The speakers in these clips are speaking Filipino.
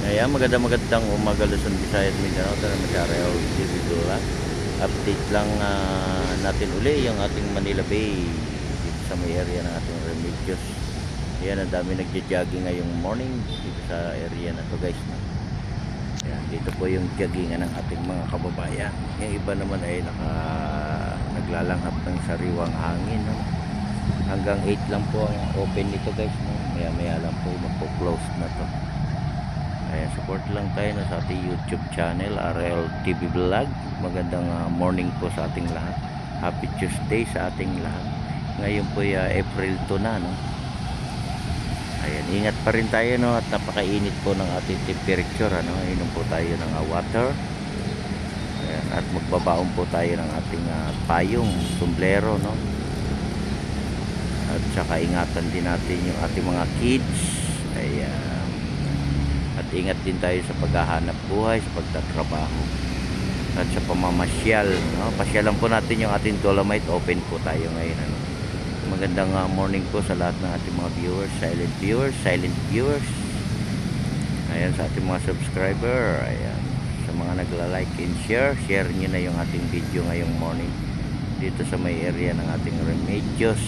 Ayan, magandang umaga Luzon, Visayas, Mindanao. Tara Masyarayaw TV Vlog. Update lang natin uli yung ating Manila Bay dito sa may area ng ating Remedios. Ayan, ang dami nagja-jogging ngayong morning dito sa area na to, guys. Ayan, dito po yung joggingan ng ating mga kababayan. Yung iba naman ay naglalanghap ng sariwang hangin, no? Hanggang 8 lang po ang open nito, guys, no? Maya lang po magpo-close na to. Ayan, support lang tayo sa ating YouTube channel, RL TV Vlog. Magandang morning po sa ating lahat. Happy Tuesday sa ating lahat. Ngayon po April 2 na, no? Ayan, ingat pa rin tayo, no? At napakainit po ng ating temperature, ano? Inom po tayo ng water. Ayan, at magbabaon po tayo ng ating payong, sombrero, no? At saka ingatan din natin yung ating mga kids. Ayan. At ingat din tayo sa paghahanap buhay, sa pagtatrabaho at sa pamamasyal, no? Pasyalan po natin yung ating Dolomite. Open po tayo ngayon, ano? Magandang morning po sa lahat ng ating mga viewers, silent viewers. Ayan, sa ating mga subscriber. Ayan, sa mga nagla-like and share nyo na yung ating video ngayong morning dito sa may area ng ating Remedios.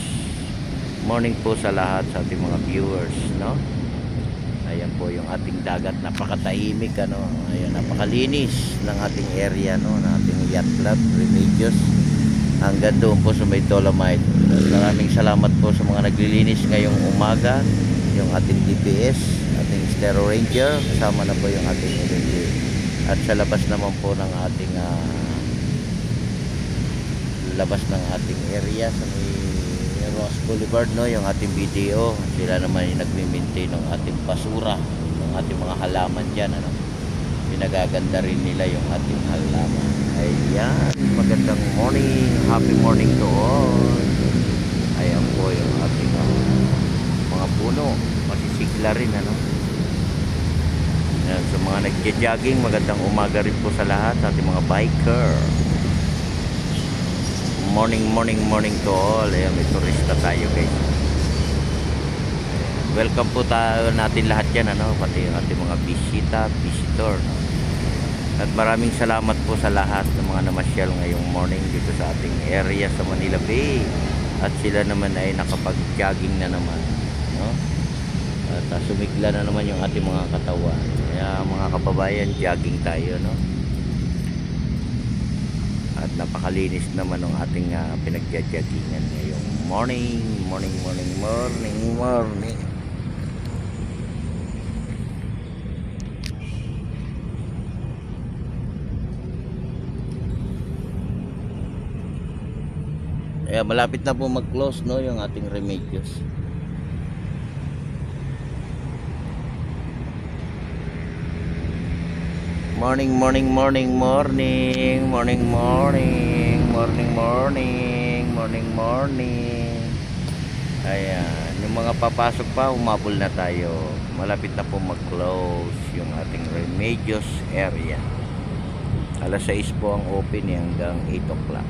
Morning po sa lahat sa ating mga viewers, no? Ayan po yung ating dagat, napakatahimik, ano. Ayan, napakalinis ng ating area, no, ng ating yacht club Remedios. Hanggang doon po sa may Dolomite. Maraming salamat po sa mga naglilinis ngayong umaga. Yung ating DPS, ating Stereo Ranger, kasama na po yung ating LNG. At sa labas naman po ng ating labas ng ating area sa may Ross Boulevard, no, yung ating BDO, sila naman yung nagmi-maintain ng ating basura, ng ating mga halaman dyan, ano. Pinagaganda rin nila yung ating halaman. Ayan, magandang morning, happy morning to all. Ayan po yung ating mga puno, masisigla rin, ano. Ayan, sa mga nagja-jogging, magandang umaga rin po sa lahat, sa ating mga biker. Morning to all. Ayan, may turista tayo, guys. Ayan, welcome po tayo natin lahat yan, ano, pati yung ating mga visitor, no? At maraming salamat po sa lahat ng mga namasyal ngayong morning dito sa ating area sa Manila Bay. At sila naman ay nakapag-jogging na naman, no? At sumigla na naman yung ating mga katawan. Kaya mga kababayan, jogging tayo, no? At napakalinis naman ng ating pinagja-joggingan ngayong morning. Kaya malapit na po mag-close, no, yung ating Remedios. Morning. Ayan, yung mga papasok pa, humabol na tayo. Malapit na po mag-close yung ating Remedios area. Alas 6 po ang open, hanggang 8 o'clock.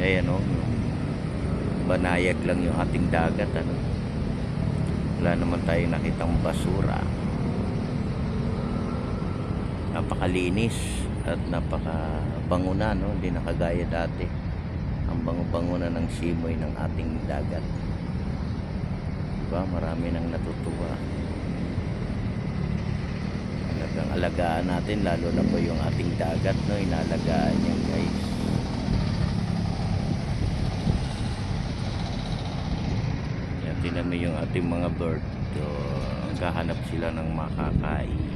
Ayan, no, banayag lang yung ating dagat, ano. Wala naman tayong nakitang basura. Napakalinis at napakabango na, no? Hindi nakagaya dati. Ang bango-bango na ng simoy ng ating dagat. Diba? Marami nang natutuwa. Talagang alagaan natin, lalo na po yung ating dagat, no? Inalagaan yan, guys. Yan, tinan mo yung ating mga bird. So, kahanap sila ng makakain.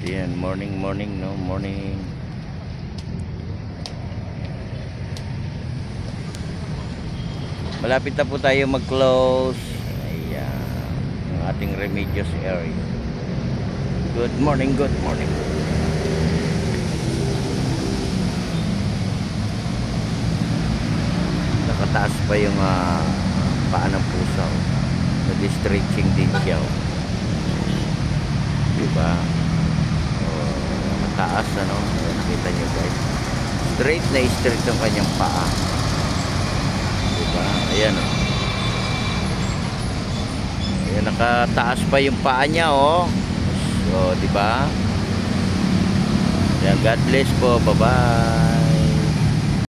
Yan, morning, no, morning. Malapit na po tayo mag-close. Ayan, ang ating Remedios area. Good morning. Nakataas pa yung paa ng pusa. Nag-stretching din siya. Diba? taas, ano. Ayan, nakita nyo guys. Straight na straight ang kanyang paa. Diba? Ayan, oh. Ayan, nakataas pa yung paa niya, oh. So, diba? Ayan, God bless po. Bye-bye.